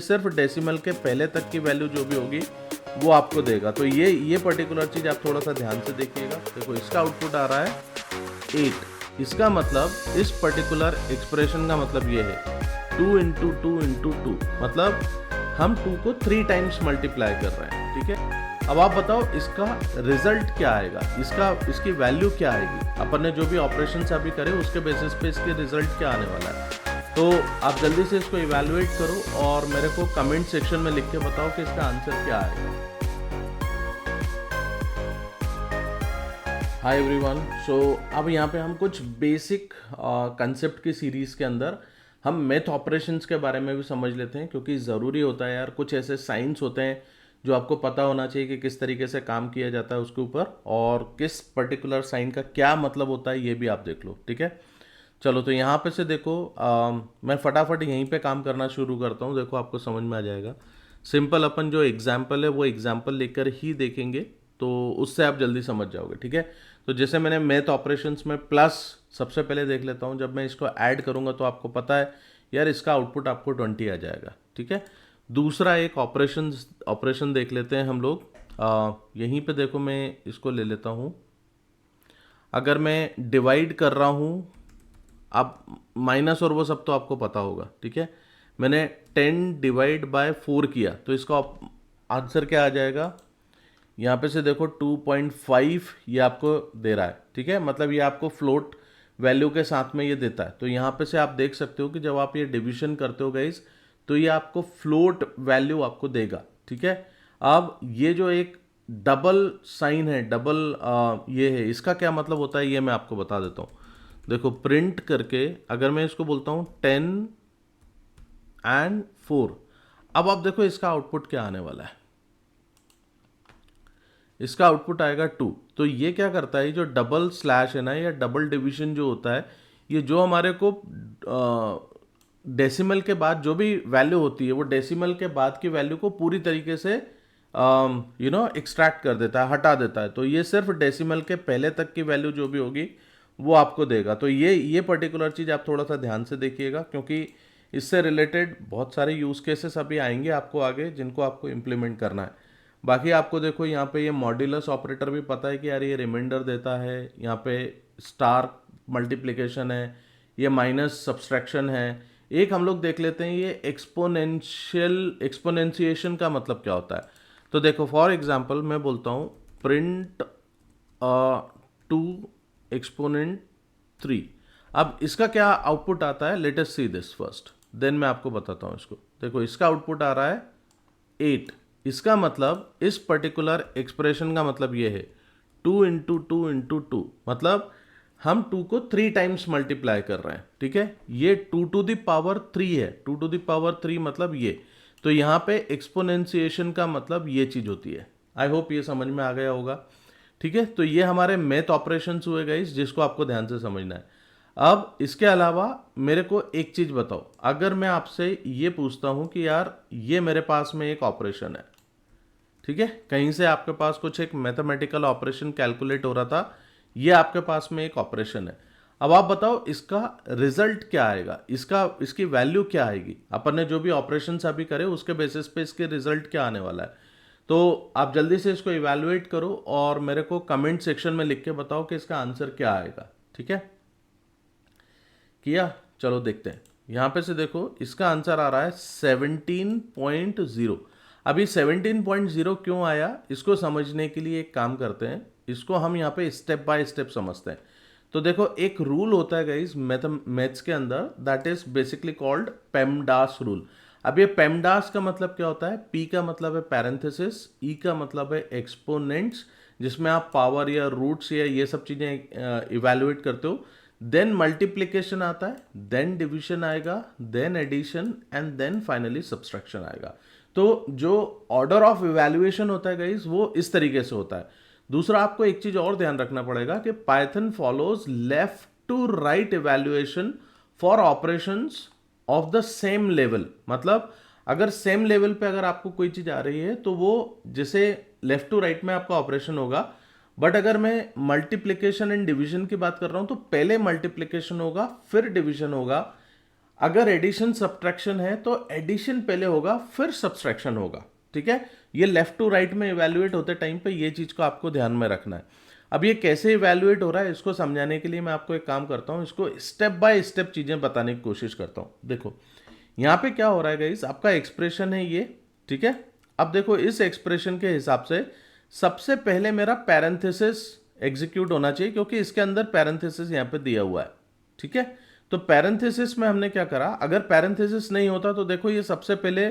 सिर्फ डेसिमल के पहले तक की वैल्यू जो भी होगी वो आपको देगा। तो ये पर्टिकुलर चीज़ आप थोड़ा सा ध्यान से देखिएगा। देखो इसका आउटपुट आ रहा है 8। इसका मतलब इस पर्टिकुलर एक्सप्रेशन का मतलब ये है 2 इंटू टू इंटू टू, मतलब हम 2 को 3 टाइम्स मल्टीप्लाई कर रहे हैं। ठीक है, अब आप बताओ इसका रिजल्ट क्या आएगा, इसकी वैल्यू क्या आएगी। अपन ने जो भी ऑपरेशन अभी करे उसके बेसिस पे इसके रिजल्ट क्या आने वाला है। तो आप जल्दी से इसको इवैल्यूएट करो और मेरे को कमेंट सेक्शन में लिख के बताओ कि इसका आंसर क्या आएगा। हाय एवरीवन, सो अब यहाँ पे हम कुछ बेसिक कंसेप्ट की सीरीज़ के अंदर हम मैथ ऑपरेशंस के बारे में भी समझ लेते हैं, क्योंकि ज़रूरी होता है यार, कुछ ऐसे साइंस होते हैं जो आपको पता होना चाहिए कि किस तरीके से काम किया जाता है उसके ऊपर, और किस पर्टिकुलर साइन का क्या मतलब होता है ये भी आप देख लो। ठीक है, चलो तो यहाँ पे से देखो मैं फटाफट यहीं पे काम करना शुरू करता हूँ। देखो आपको समझ में आ जाएगा। सिंपल अपन जो एग्जाम्पल है वो एग्जाम्पल लेकर ही देखेंगे, तो उससे आप जल्दी समझ जाओगे। ठीक है, तो जैसे मैंने मैथ ऑपरेशंस में प्लस सबसे पहले देख लेता हूँ। जब मैं इसको ऐड करूँगा तो आपको पता है यार इसका आउटपुट आपको 20 आ जाएगा। ठीक है, दूसरा एक ऑपरेशन देख लेते हैं हम लोग। यहीं पे देखो मैं इसको ले लेता हूँ। अगर मैं डिवाइड कर रहा हूँ, अब माइनस और वो सब तो आपको पता होगा। ठीक है, मैंने 10 डिवाइड बाय 4 किया तो इसका आंसर क्या आ जाएगा। यहाँ पे से देखो 2.5 ये आपको दे रहा है। ठीक है, मतलब ये आपको फ्लोट वैल्यू के साथ में ये देता है। तो यहाँ पे से आप देख सकते हो कि जब आप ये डिवीजन करते हो गाइस, तो ये आपको फ्लोट वैल्यू आपको देगा। ठीक है, अब ये जो एक डबल साइन है, डबल ये है, इसका क्या मतलब होता है ये मैं आपको बता देता हूँ। देखो प्रिंट करके अगर मैं इसको बोलता हूँ 10 एंड 4, अब आप देखो इसका आउटपुट क्या आने वाला है। इसका आउटपुट आएगा 2। तो ये क्या करता है, जो डबल स्लैश है ना या डबल डिवीजन जो होता है, ये जो हमारे को डेसिमल के बाद जो भी वैल्यू होती है वो डेसिमल के बाद की वैल्यू को पूरी तरीके से एक्सट्रैक्ट कर देता है, हटा देता है। तो ये सिर्फ डेसिमल के पहले तक की वैल्यू जो भी होगी वो आपको देगा। तो ये पर्टिकुलर चीज़ आप थोड़ा सा ध्यान से देखिएगा, क्योंकि इससे रिलेटेड बहुत सारे यूज़ केसेस अभी आएंगे आपको आगे, जिनको आपको इम्प्लीमेंट करना है। बाकी आपको देखो यहाँ पे ये मॉड्यूलस ऑपरेटर भी पता है कि यार ये रिमाइंडर देता है, यहाँ पे स्टार मल्टीप्लिकेशन है, ये माइनस सब्सट्रैक्शन है। एक हम लोग देख लेते हैं ये एक्सपोनेंशिएशन का मतलब क्या होता है। तो देखो फॉर एग्जांपल मैं बोलता हूँ प्रिंट 2 एक्सपोनेंट 3। अब इसका क्या आउटपुट आता है, let us see this first, then मैं आपको बताता हूँ इसको। देखो इसका आउटपुट आ रहा है 8। इसका मतलब इस पर्टिकुलर एक्सप्रेशन का मतलब ये है 2 इंटू टू इंटू टू, मतलब हम 2 को 3 टाइम्स मल्टीप्लाई कर रहे हैं। ठीक है, ये 2 टू द पावर 3 है। 2 टू द पावर 3 मतलब ये। तो यहाँ पे एक्सपोनेंशिएशन का मतलब ये चीज़ होती है। आई होप ये समझ में आ गया होगा। ठीक है, तो ये हमारे मैथ ऑपरेशंस हुए गाइस, जिसको आपको ध्यान से समझना है। अब इसके अलावा मेरे को एक चीज़ बताओ, अगर मैं आपसे ये पूछता हूँ कि यार ये मेरे पास में एक ऑपरेशन है, ठीक है, कहीं से आपके पास कुछ एक मैथमेटिकल ऑपरेशन कैलकुलेट हो रहा था, ये आपके पास में एक ऑपरेशन है। अब आप बताओ इसका रिजल्ट क्या आएगा, इसकी वैल्यू क्या आएगी। अपन ने जो भी ऑपरेशन अभी करे उसके बेसिस पे इसके रिजल्ट क्या आने वाला है। तो आप जल्दी से इसको इवैल्यूएट करो और मेरे को कमेंट सेक्शन में लिख के बताओ कि इसका आंसर क्या आएगा। ठीक है, किया, चलो देखते हैं। यहाँ पे से देखो इसका आंसर आ रहा है 17.0। अभी 17.0 क्यों आया, इसको समझने के लिए एक काम करते हैं, इसको हम यहाँ पे स्टेप बाय स्टेप समझते हैं। तो देखो एक रूल होता है गाइस मैथ्स के अंदर, that is basically called PEMDAS rule. अब ये पेमडास का मतलब क्या होता है, पी का मतलब है पैरेंथेसिस, ई का मतलब है एक्सपोनेंट्स, जिसमें आप पावर या रूट्स या ये सब चीज़ें इवेल्युएट करते हो। देन मल्टीप्लिकेशन आता है, देन डिवीजन आएगा, then addition and then finally subtraction आएगा। तो जो ऑर्डर ऑफ इवैल्यूएशन होता है गाइस वो इस तरीके से होता है। दूसरा आपको एक चीज और ध्यान रखना पड़ेगा कि Python follows left to right evaluation for operations of the same level. मतलब अगर सेम लेवल पे अगर आपको कोई चीज आ रही है तो वो जैसे लेफ्ट टू राइट में आपका ऑपरेशन होगा, बट अगर मैं मल्टीप्लिकेशन एंड डिवीजन की बात कर रहा हूं तो पहले मल्टीप्लिकेशन होगा फिर डिवीजन होगा। अगर एडिशन सब्ट्रैक्शन है तो एडिशन पहले होगा फिर सब्ट्रैक्शन होगा, ठीक है। ये लेफ्ट टू राइट में इवैल्यूएट होते टाइम पे ये चीज को आपको ध्यान में रखना है। अब ये कैसे इवैल्यूएट हो रहा है इसको समझाने के लिए मैं आपको एक काम करता हूं, इसको स्टेप बाय स्टेप चीजें बताने की कोशिश करता हूं। देखो यहाँ पे क्या हो रहा है गाइस, आपका एक्सप्रेशन है ये, ठीक है। अब देखो इस एक्सप्रेशन के हिसाब से सबसे पहले मेरा पैरेंथेसिस एग्जीक्यूट होना चाहिए, क्योंकि इसके अंदर पैरेंथेसिस यहाँ पे दिया हुआ है, ठीक है। तो पैरेंथेसिस में हमने क्या करा, अगर पैरेंथेसिस नहीं होता तो देखो ये सबसे पहले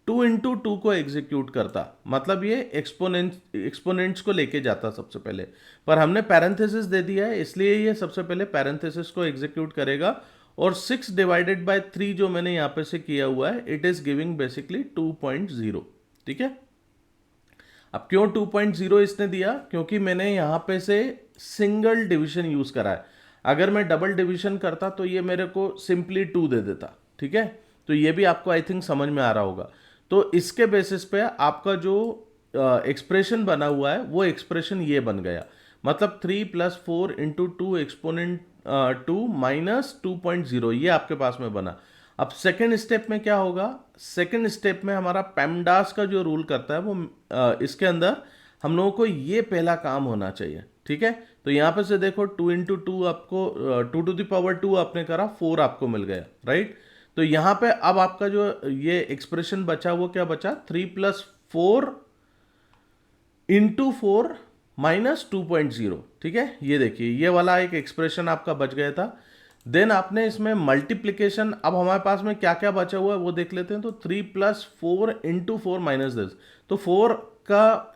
2 into 2 को एग्जीक्यूट करता, मतलब ये एक्सपोनेंट्स को लेके जाता सबसे पहले, पर हमने पैरेंथेसिस दे दिया है इसलिए ये सबसे पहले पैरेंथेसिस को एग्जीक्यूट करेगा। और 6/3 जो मैंने यहाँ पे से किया हुआ है इट इज गिविंग बेसिकली 2.0, ठीक है। अब क्यों 2.0 इसने दिया, क्योंकि मैंने यहां पे से सिंगल डिवीजन यूज करा है। अगर मैं डबल डिवीजन करता तो ये मेरे को सिंपली 2 दे देता, ठीक है। तो ये भी आपको आई थिंक समझ में आ रहा होगा। तो इसके बेसिस पे आपका जो एक्सप्रेशन बना हुआ है वो एक्सप्रेशन ये बन गया, मतलब 3 + 4 × 2 एक्सपोनेंट 2 - 2.0 ये आपके पास में बना। अब सेकेंड स्टेप में क्या होगा, सेकेंड स्टेप में हमारा पेमडास का जो रूल करता है वो इसके अंदर हम लोगों को ये पहला काम होना चाहिए, ठीक है। तो यहाँ पे से देखो 2 × 2 आपको 2⁻² आपने करा, 4 आपको मिल गया, राइट। तो यहाँ पे अब आपका जो ये एक्सप्रेशन बचा वो क्या बचा, 3 + 4 × 4 - 2.0, ठीक है। ये देखिए ये वाला एक एक्सप्रेशन आपका बच गया था। देन आपने इसमें मल्टीप्लीकेशन, अब हमारे पास में क्या क्या बचा हुआ है वो देख लेते हैं। तो 3 + 4 × 4 - दिस, तो 4 का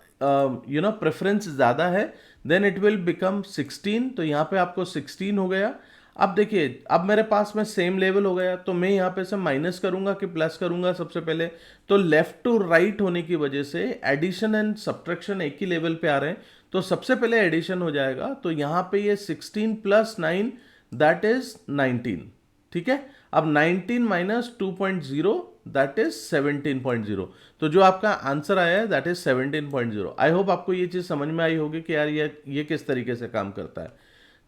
प्रेफरेंस ज़्यादा है, देन इट विल बिकम 16, तो यहाँ पे आपको 16 हो गया। अब देखिए अब मेरे पास में सेम लेवल हो गया, तो मैं यहाँ पे से माइनस करूंगा कि प्लस करूंगा सबसे पहले। तो लेफ्ट टू राइट होने की वजह से एडिशन एंड सब्ट्रैक्शन एक ही लेवल पे आ रहे हैं, तो सबसे पहले एडिशन हो जाएगा। तो यहाँ पे ये 16 + 9 दैट इज 19, ठीक है। अब 19 - 2.0 दैट इज 17.0, तो जो आपका आंसर आया है दैट इज 17.0। आई होप आपको ये चीज समझ में आई होगी कि यार ये किस तरीके से काम करता है,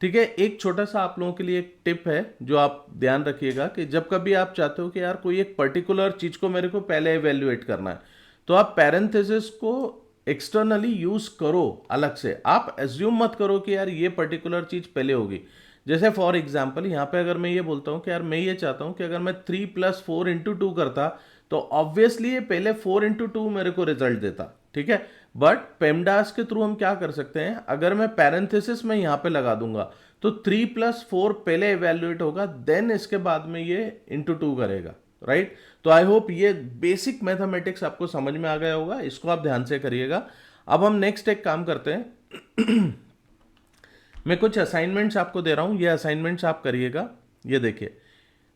ठीक है। एक छोटा सा आप लोगों के लिए एक टिप है जो आप ध्यान रखिएगा कि जब कभी आप चाहते हो कि यार कोई एक पर्टिकुलर चीज को मेरे को पहले एवेल्युएट करना है, तो आप पैरेंथेसिस को एक्सटर्नली यूज करो अलग से, आप एज्यूम मत करो कि यार ये पर्टिकुलर चीज पहले होगी। जैसे फॉर एग्जाम्पल यहाँ पे अगर मैं ये बोलता हूँ कि यार मैं ये चाहता हूँ कि अगर मैं 3 + 4 × 2 करता तो ऑब्वियसली ये पहले 4 × 2 मेरे को रिजल्ट देता, ठीक है। बट पेमडास के थ्रू हम क्या कर सकते हैं, अगर मैं पैरेंथेसिस में यहाँ पे लगा दूंगा तो 3 + 4 पहले इवेल्युएट होगा, देन इसके बाद में ये × 2 करेगा, राइट। तो आई होप ये बेसिक मैथमेटिक्स आपको समझ में आ गया होगा, इसको आप ध्यान से करिएगा। अब हम नेक्स्ट एक काम करते हैं मैं कुछ असाइनमेंट्स आपको दे रहा हूं, ये असाइनमेंट्स आप करिएगा। ये देखिए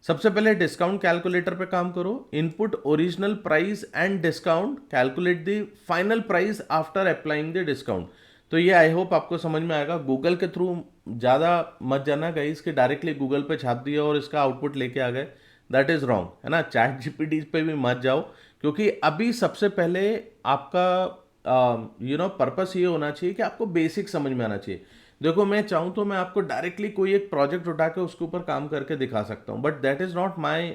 सबसे पहले डिस्काउंट कैलकुलेटर पे काम करो, input original price and discount, calculate the final price after applying the discount. तो ये आई होप आपको समझ में आएगा। गूगल के थ्रू ज़्यादा मत जाना गाइस कि डायरेक्टली गूगल पे छाप दिया और इसका आउटपुट लेके आ गए, दैट इज़ रॉन्ग, है ना। चैट जीपीटी पे भी मत जाओ, क्योंकि अभी सबसे पहले आपका पर्पस ये होना चाहिए कि आपको बेसिक समझ में आना चाहिए। देखो मैं चाहूँ तो मैं आपको डायरेक्टली कोई एक प्रोजेक्ट उठा के उसके ऊपर काम करके दिखा सकता हूँ, but that is not my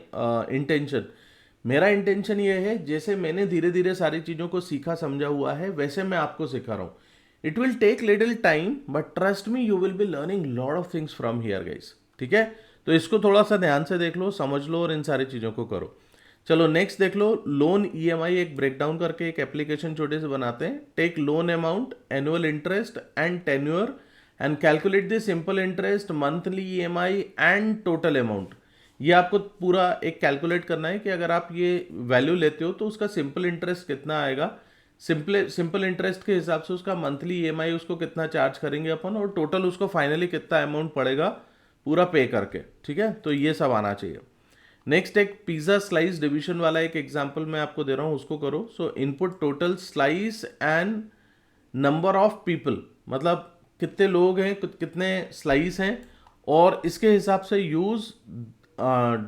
intention. मेरा इंटेंशन ये है जैसे मैंने धीरे धीरे सारी चीज़ों को सीखा समझा हुआ है वैसे मैं आपको सिखा रहा हूँ। It will take little time but trust me you will be learning lot of things from here guys, ठीक है। तो इसको थोड़ा सा ध्यान से देख लो, समझ लो और इन सारी चीज़ों को करो। चलो नेक्स्ट देख लो, लोन ईएमआई एक ब्रेकडाउन करके एक एप्लीकेशन छोटे से बनाते हैं। Take loan amount, annual interest and tenure and calculate the simple interest, monthly EMI and total amount. ये आपको पूरा एक कैलकुलेट करना है कि अगर आप ये वैल्यू लेते हो तो उसका सिंपल इंटरेस्ट कितना आएगा, सिंपल इंटरेस्ट के हिसाब से उसका मंथली ईएमआई उसको कितना चार्ज करेंगे अपन, और टोटल उसको फाइनली कितना अमाउंट पड़ेगा पूरा पे करके, ठीक है। तो ये सब आना चाहिए। नेक्स्ट एक पिज्जा स्लाइस डिवीजन वाला एक एग्जांपल मैं आपको दे रहा हूँ, उसको करो। सो input total slice and number of people, मतलब कितने लोग हैं, कितने स्लाइस हैं, और इसके हिसाब से use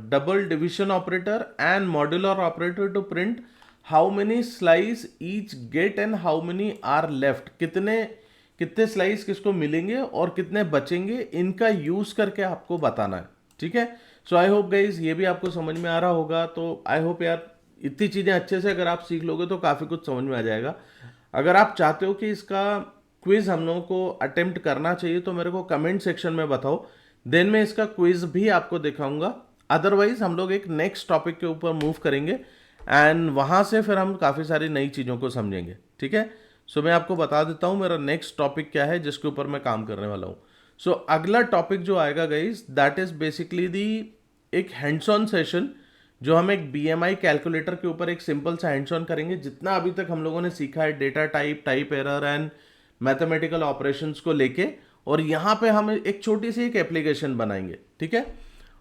double division operator and modular operator to print how many slice each get and how many are left. कितने स्लाइस किसको मिलेंगे और कितने बचेंगे, इनका यूज करके आपको बताना है, ठीक है। सो आई होप गाइज ये भी आपको समझ में आ रहा होगा। तो आई होप यार इतनी चीज़ें अच्छे से अगर आप सीख लोगे तो काफ़ी कुछ समझ में आ जाएगा। अगर आप चाहते हो कि इसका क्विज हम लोगों को अटेम्प्ट करना चाहिए तो मेरे को कमेंट सेक्शन में बताओ, देन मैं इसका क्विज भी आपको दिखाऊंगा। अदरवाइज हम लोग एक नेक्स्ट टॉपिक के ऊपर मूव करेंगे एंड वहाँ से फिर हम काफ़ी सारी नई चीज़ों को समझेंगे, ठीक है। सो मैं आपको बता देता हूँ मेरा नेक्स्ट टॉपिक क्या है जिसके ऊपर मैं काम करने वाला हूँ। सो अगला टॉपिक जो आएगा guys that is basically the एक हैंड्स ऑन सेशन, जो हम एक बीएमआई कैलकुलेटर के ऊपर एक सिंपल सा हैंड्स ऑन करेंगे। जितना अभी तक हम लोगों ने सीखा है data type, type error and mathematical operations को लेके, और यहाँ पे हम एक छोटी सी एक एप्लीकेशन बनाएंगे, ठीक है।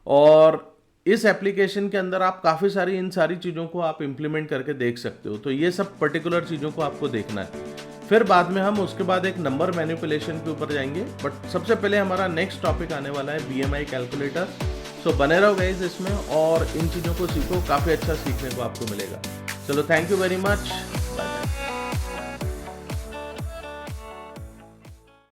और इस एप्लीकेशन के अंदर आप काफ़ी सारी इन सारी चीज़ों को आप इंप्लीमेंट करके देख सकते हो। तो ये सब पर्टिकुलर चीज़ों को आपको देखना है। फिर बाद में हम उसके बाद एक नंबर मैनिपुलेशन के ऊपर जाएंगे, बट सबसे पहले हमारा नेक्स्ट टॉपिक आने वाला है बीएमआई कैलकुलेटर। सो बने रहो गाइस इसमें और इन चीज़ों को सीखो, काफ़ी अच्छा सीखने को आपको मिलेगा। चलो थैंक यू वेरी मच।